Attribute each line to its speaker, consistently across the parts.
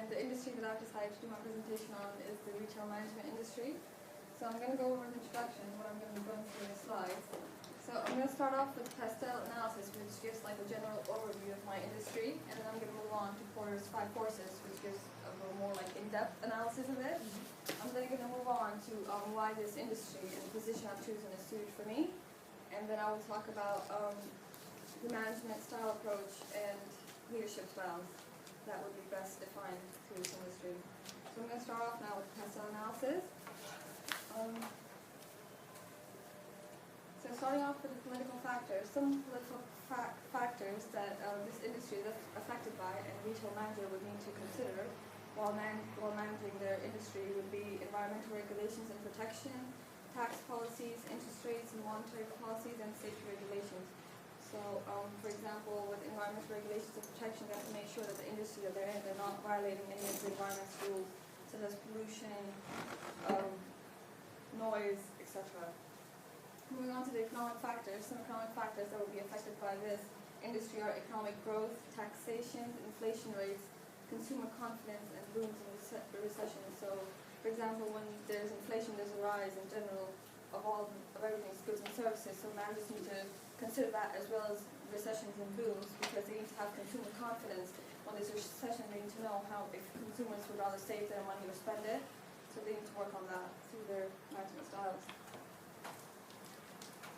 Speaker 1: and the industry that I've decided to do my presentation on is the retail management industry. So I'm going to go over an introduction, what I'm going to be going through in the slides. So I'm going to start off with Pastel analysis, which gives like a general overview of my industry, and then I'm going to move on to Porter's 5 forces, which gives a little more like in-depth analysis of it. I'm then going to move on to why this industry and the position I've chosen is suited for me, and then I will talk about the management style approach and leadership styles that would be best defined through this industry. So I'm going to start off now with Pastel analysis. So starting off with the political factors, some political factors that this industry is affected by and a retail manager would need to consider while managing their industry would be environmental regulations and protection, tax policies, interest rates and monetary policies, and safety regulations. So, for example, with environmental regulations and protection, they have to make sure that the industry that they're in, they're not violating any of the environmental rules, such as pollution, noise, etc. Moving on to the economic factors, some economic factors that will be affected by this industry are economic growth, taxation, inflation rates, consumer confidence, and booms in recession. So, for example, when there's inflation, there's a rise in general of everything's goods and services. So managers need to consider that as well as recessions and booms, because they need to have consumer confidence. When there's a recession, they need to know how if consumers would rather save their money or spend it. So they need to work on that through their management styles.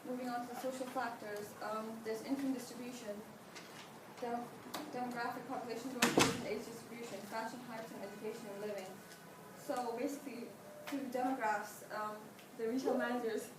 Speaker 1: Moving on to the social factors, there's income distribution, demographic population growth, and age distribution, fashion hypes, and education and living. So basically, through demographs, the retail managers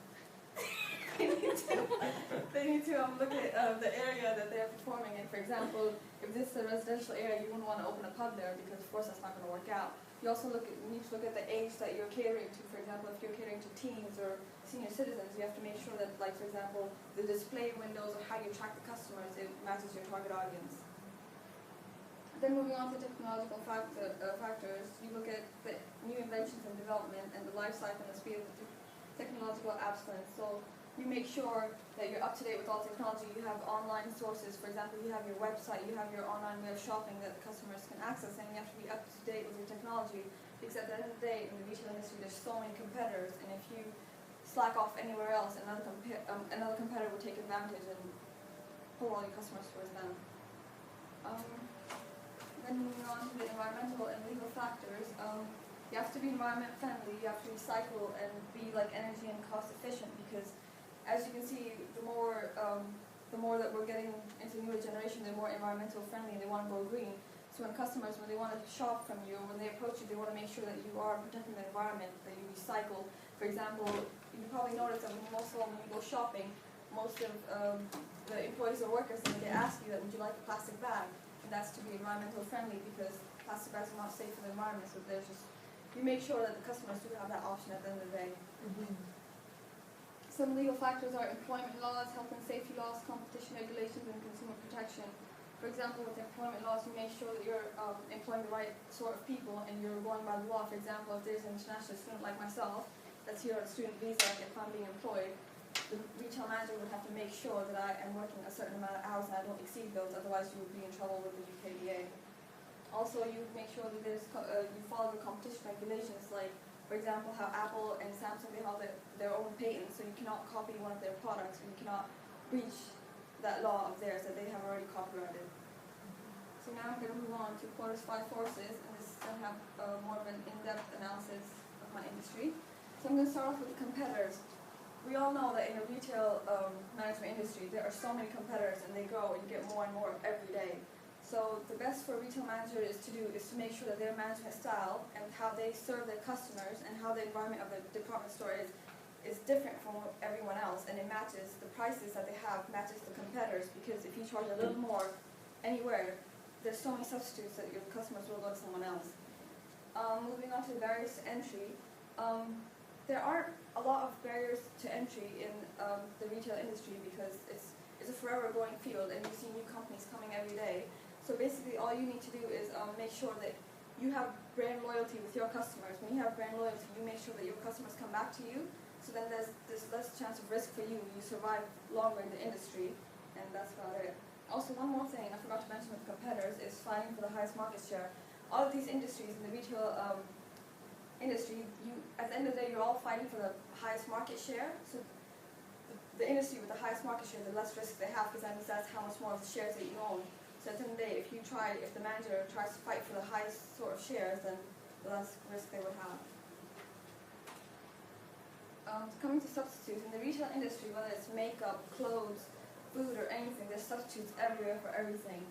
Speaker 1: they need to look at the area that they're performing in. For example, if this is a residential area, you wouldn't want to open a pub there because, of course, that's not going to work out. You also need to look at the age that you're catering to. For example, if you're catering to teens or senior citizens, you have to make sure that, like, for example, the display windows or how you attract the customers, it matches your target audience. Then moving on to technological factors, you look at the new inventions and development and the life cycle and the speed of the technological obsolescence. So you make sure that you're up to date with all technology. You have online sources. For example, you have your website, you have your online way of shopping that the customers can access, and you have to be up to date with your technology. Because at the end of the day, in the retail industry, there's so many competitors, and if you slack off anywhere else, another competitor will take advantage and pull all your customers towards them. Then moving on to the environmental and legal factors, you have to be environment friendly, you have to recycle and be like energy and cost efficient, because as you can see, the more that we're getting into newer generation, they're more environmental friendly and they want to go green. So when customers, when they want to shop from you, when they approach you, they want to make sure that you are protecting the environment, that you recycle. For example, you probably notice that when you go shopping, most of the employees or workers, they ask you that, would you like a plastic bag? And that's to be environmental friendly, because plastic bags are not safe for the environment. So there's just, you make sure that the customers do have that option at the end of the day. Some legal factors are employment laws, health and safety laws, competition regulations, and consumer protection. For example, with employment laws, you make sure that you're employing the right sort of people and you're going by the law. For example, if there's an international student like myself that's here on a student visa, if I'm being employed, the retail manager would have to make sure that I am working a certain amount of hours and I don't exceed those, otherwise you would be in trouble with the UKDA. Also, you make sure that you follow the competition regulations, like, for example, how Apple and Samsung, they have their own patents, so you cannot copy one of their products, and you cannot breach that law of theirs that they have already copyrighted. So now I'm going to move on to Porter's 5 forces, and this is going to have more of an in-depth analysis of my industry. So I'm going to start off with the competitors. We all know that in the retail management industry, there are so many competitors, and they grow, and you get more and more every day. So the best for a retail manager is to make sure that their management style and how they serve their customers and how the environment of the department store is different from everyone else, and it matches the prices that they have, matches the competitors, because if you charge a little more anywhere, there's so many substitutes that your customers will go to someone else. Moving on to the barriers to entry, there are a lot of barriers to entry in the retail industry, because it's a forever growing field and you see new companies coming every day. So basically all you need to do is make sure that you have brand loyalty with your customers. When you have brand loyalty, you make sure that your customers come back to you, so then there's less chance of risk for you. You survive longer in the industry, and that's about it. Also, one more thing I forgot to mention with competitors is fighting for the highest market share. all of these industries in the retail industry, at the end of the day, you're all fighting for the highest market share. So the industry with the highest market share, the less risk they have, because that means that's how much more of the shares that you own. So at the end of the day, if the manager tries to fight for the highest sort of shares, then the less risk they would have. Coming to substitutes, in the retail industry, whether it's makeup, clothes, food, or anything, there's substitutes everywhere for everything.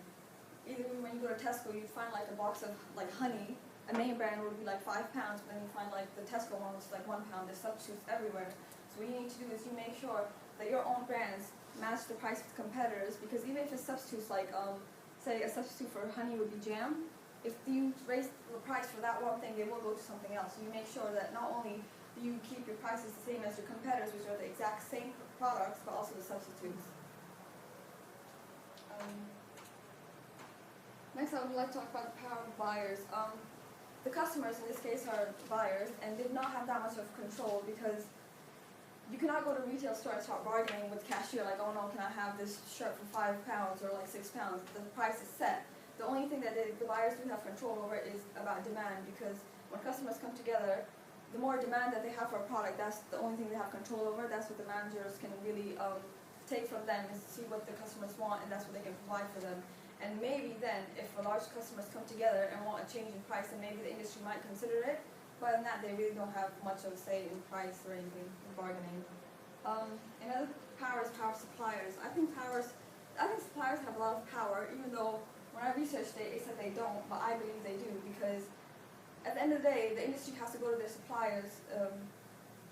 Speaker 1: Even when you go to Tesco, you'd find like a box of like honey. A main brand would be like £5, but then you find like the Tesco one, which is like £1. There's substitutes everywhere. So what you need to do is you make sure that your own brands match the price of the competitors, because even if it's substitutes like, say a substitute for honey would be jam, if you raise the price for that one thing, they will go to something else. So you make sure that not only do you keep your prices the same as your competitors, which are the exact same products, but also the substitutes. Next, I would like to talk about the power of buyers. The customers in this case are buyers and did not have that much of control, because you cannot go to a retail store and start bargaining with the cashier like, oh no, can I have this shirt for £5 or like £6? The price is set. The only thing that the buyers do have control over is about demand, because when customers come together, the more demand that they have for a product, that's the only thing they have control over. That's what the managers can really take from them, is see what the customers want, and that's what they can provide for them. And maybe then, if a large customers come together and want a change in price, then maybe the industry might consider it. But other than that, they really don't have much of a say in price or anything, in bargaining. Another power is power of suppliers. I think suppliers have a lot of power, even though when I researched it said they don't, but I believe they do, because at the end of the day, the industry has to go to their suppliers.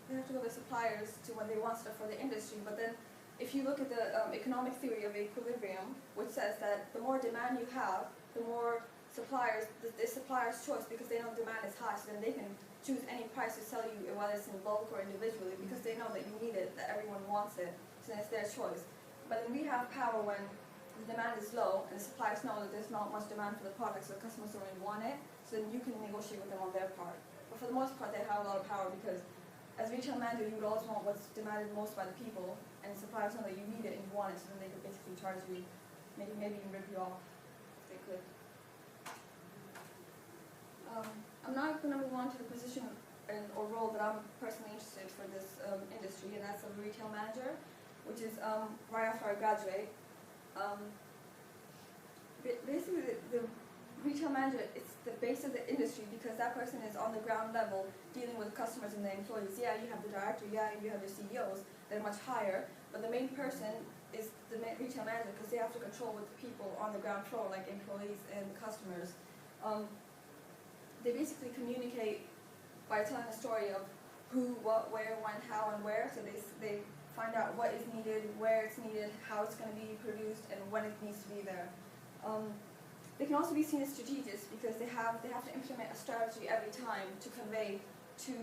Speaker 1: They have to go to their suppliers to when they want stuff for the industry. But then, if you look at the economic theory of equilibrium, which says that the more demand you have, the more suppliers, the supplier's choice, because they know demand is high, so then they can choose any price to sell you, whether it's in bulk or individually, because they know that you need it, that everyone wants it, so then it's their choice. But then we have power when the demand is low, and the suppliers know that there's not much demand for the product, so the customers don't really want it, so then you can negotiate with them on their part. But for the most part, they have a lot of power, because as retail manager, you would always want what's demanded most by the people, and the suppliers know that you need it and you want it, so then they could basically charge you, maybe even rip you off, if they could. I'm now going to move on to the position or role that I'm personally interested in for this industry, and that's a retail manager, which is right after I graduate. Basically, the retail manager, it's the base of the industry, because that person is on the ground level dealing with customers and the employees. Yeah, you have the director, yeah, you have your CEOs, they're much higher, but the main person is the retail manager, because they have to control with the people on the ground floor, like employees and customers. They basically communicate by telling a story of who, what, where, when, how, and where. So they find out what is needed, where it's needed, how it's going to be produced, and when it needs to be there. They can also be seen as strategists, because they have to implement a strategy every time to convey, to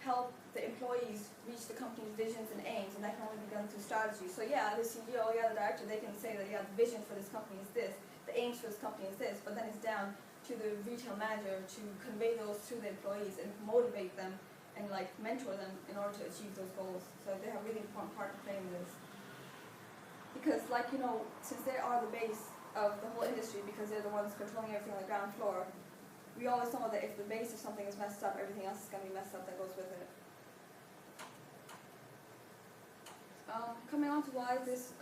Speaker 1: help the employees reach the company's visions and aims, and that can only be done through strategy. So yeah, the CEO, yeah, the director, they can say that, yeah, the vision for this company is this, the aims for this company is this, but then it's down to the retail manager to convey those to the employees and motivate them and like mentor them in order to achieve those goals. So they have a really important part to play in this. Because like, you know, since they are the base of the whole industry, because they're the ones controlling everything on the ground floor, we always know that if the base of something is messed up, everything else is going to be messed up that goes with it. Coming on to why this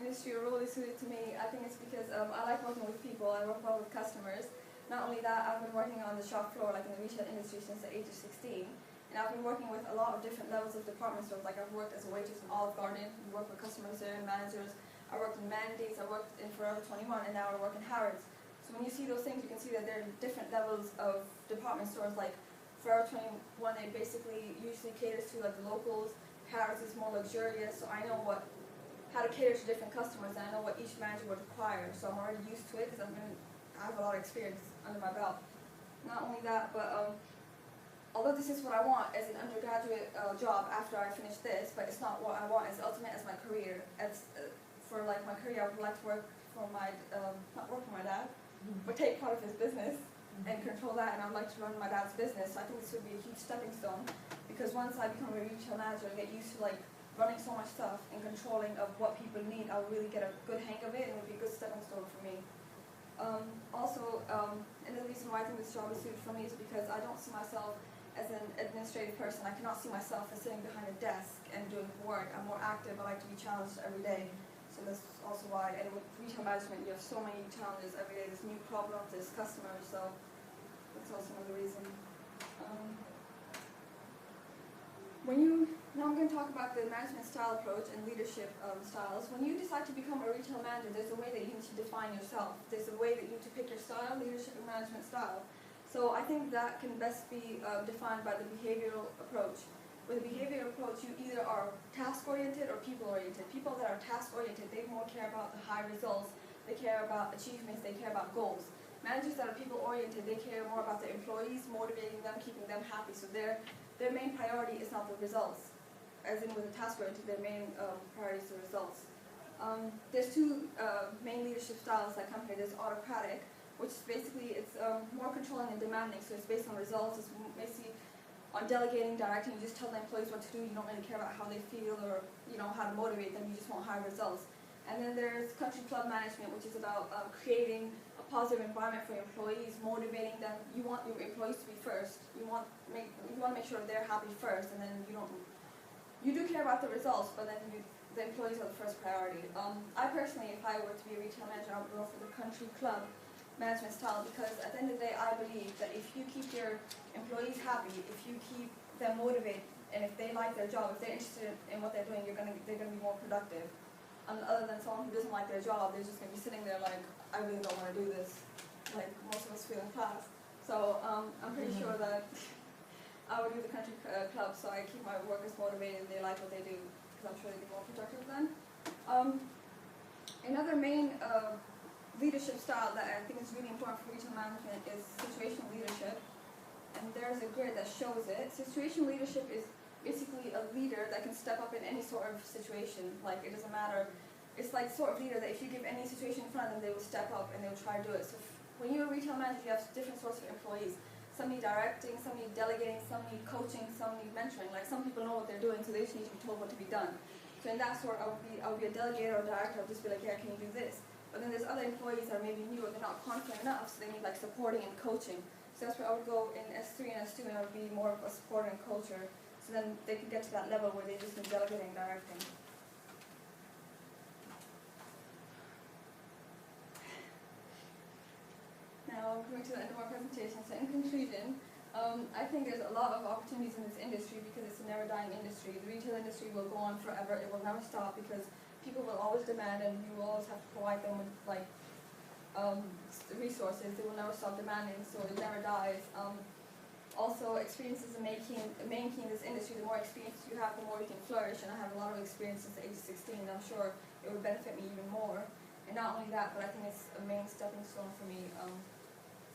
Speaker 1: industry really suited to me, I think it's because I like working with people, I work well with customers. Not only that, I've been working on the shop floor, like in the retail industry, since the age of 16. And I've been working with a lot of different levels of department stores. Like I've worked as a waitress in Olive Garden, we work with customers there and managers. I worked in Mandy's, I worked in Forever 21, and now I work in Harrods. So when you see those things, you can see that there are different levels of department stores. Like Forever 21, it basically usually caters to like the locals. Harrods is more luxurious, so I know how to cater to different customers, and I know what each manager would require. So I'm already used to it, because I have a lot of experience under my belt. Not only that, but although this is what I want as an undergraduate job after I finish this, but it's not what I want as ultimate as my career. For like my career, I would like to work for not work for my dad, but take part of his business and control that, and I would like to run my dad's business. So I think this would be a huge stepping stone, because once I become a retail manager and get used to like running so much stuff and controlling of what people need, I'll really get a good hang of it, and it would be a good stepping stone for me. And the reason why I think this job is suited for me is because I don't see myself as an administrative person. I cannot see myself as sitting behind a desk and doing work. I'm more active. I like to be challenged every day. So that's also why. And with retail management, you have so many challenges every day. There's new problems, there's customers. So that's also another reason. Now I'm going to talk about the management style approach and leadership styles. When you decide to become a retail manager, there's a way that you need to define yourself. There's a way that you need to pick your style, leadership and management style. So I think that can best be defined by the behavioral approach. With a behavioral approach, you either are task-oriented or people-oriented. People that are task-oriented, they more care about the high results, they care about achievements, they care about goals. Managers that are people-oriented, they care more about their employees, motivating them, keeping them happy. So their main priority is not the results. As in with a task-oriented, their main priority is the results. There's two main leadership styles that come here. There's autocratic, which is basically, it's more controlling and demanding, so it's based on results. It's basically on delegating, directing. You just tell the employees what to do. You don't really care about how they feel or how to motivate them. You just want high results. And then there's country club management, which is about creating a positive environment for your employees, motivating them. You want your employees to be first. You want to make sure they're happy first, and then you do care about the results, but then the employees are the first priority. I personally, if I were to be a retail manager, I would go for the country club management style, because at the end of the day, I believe that if you keep your employees happy, if you keep them motivated, and if they like their job, if they're interested in what they're doing, they're gonna be more productive. Other than someone who doesn't like their job, they're just gonna be sitting there like, I really don't want to do this, like most of us feel in class. So I'm pretty sure that I would do the country club, so I keep my workers motivated and they like what they do, because I'm sure they get more productive then. Another main leadership style that I think is really important for retail management is situational leadership. And there's a grid that shows it. Situational leadership is basically a leader that can step up in any sort of situation. Like, it doesn't matter. It's like sort of leader that if you give any situation in front of them, they will step up and they will try to do it. So when you're a retail manager, you have different sorts of employees. Some need directing, some need delegating, some need coaching, some need mentoring. Like, some people know what they're doing, so they just need to be told what to be done. So in that sort, I would be a delegator or director. I'll just be like, yeah, can you do this? But then there's other employees that are maybe new or they're not confident enough, so they need like supporting and coaching. So that's where I would go in S3 and S2, and I would be more of a supporter and coacher. So then they can get to that level where they just need delegating and directing. Now I'm coming to the end of my presentation. So in conclusion, I think there's a lot of opportunities in this industry because it's a never-dying industry. The retail industry will go on forever. It will never stop because people will always demand, and you will always have to provide them with like resources. They will never stop demanding, so it never dies. Also, experience is the main key in this industry. The more experience you have, the more you can flourish. And I have a lot of experience since the age of 16, and I'm sure it would benefit me even more. And not only that, but I think it's a main stepping stone for me,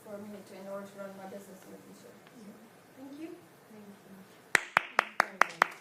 Speaker 1: in order to run my business in the future. Thank you.
Speaker 2: Thank you. Very good.